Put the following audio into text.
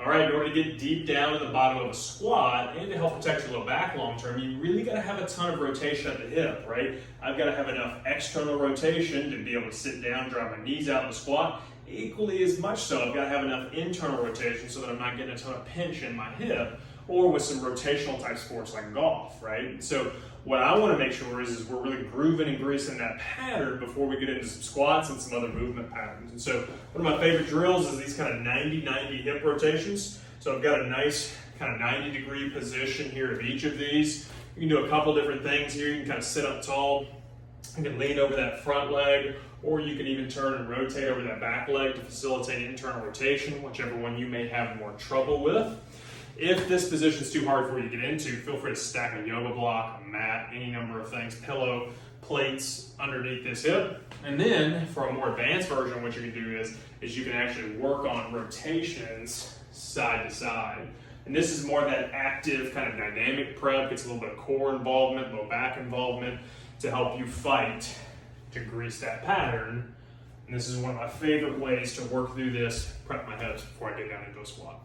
All right, in order to get deep down in the bottom of a squat and to help protect your low back long term, you really got to have a ton of rotation at the hip, right? I've got to have enough external rotation to be able to sit down, drive my knees out in the squat. Equally as much so, I've got to have enough internal rotation so that I'm not getting a ton of pinch in my hip, or with some rotational type sports like golf, right? So what I want to make sure is we're really grooving and greasing that pattern before we get into some squats and some other movement patterns. And so one of my favorite drills is these kind of 90-90 hip rotations. So I've got a nice kind of 90-degree position here of each of these. You can do a couple different things here. You can kind of sit up tall. You can lean over that front leg, or you can even turn and rotate over that back leg to facilitate internal rotation, whichever one you may have more trouble with. If this position is too hard for you to get into, feel free to stack a yoga block, a mat, any number of things, pillow, plates underneath this hip. And then for a more advanced version, what you can do is you can actually work on rotations side to side. And this is more that active kind of dynamic prep, gets a little bit of core involvement, low back involvement to help you fight to grease that pattern. And this is one of my favorite ways to work through this, prep my hips before I get down into a squat.